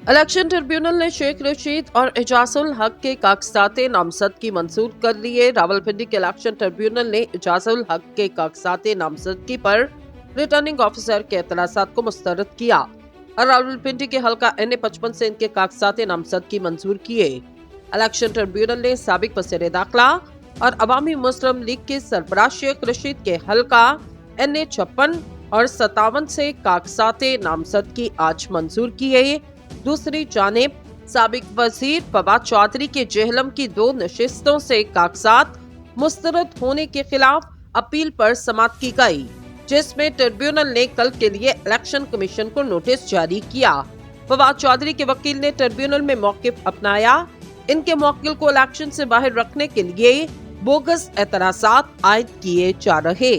Election tribunal ने शेख रशीद और एजाजुल हक के कागजात नामजदगी मंजूर कर लिए। रावलपिंडी के इलेक्शन ट्रिब्यूनल ने एजाजुल हक के कागजात नामजदगी पर रिटर्निंग ऑफिसर के एतराज़ात को मुस्तरद किया और रावलपिंडी के हल्का NA-55 से इनके कागजात नामजदगी मंजूर किए। इलेक्शन ट्रिब्यूनल ने साबिक वज़ीर दाखिला और अवामी मुस्लिम लीग के सरबराह शेख रशीद के हल्का NA-56 और 57 से कागजात नामजदगी आज मंजूर किए। दूसरी जानिब साबिक वजीर फवाद चौधरी के जेहलम की 2 नशिस्तों से कागजात मुस्तरद होने के खिलाफ अपील पर समाअत की गई, जिसमें ट्रिब्यूनल ने कल के लिए इलेक्शन कमीशन को नोटिस जारी किया। फवाद चौधरी के वकील ने ट्रिब्यूनल में मौकिफ अपनाया। इनके मुवक्किल को इलेक्शन से बाहर रखने के लिए बोगस एतराज़ात आयद किए जा रहे।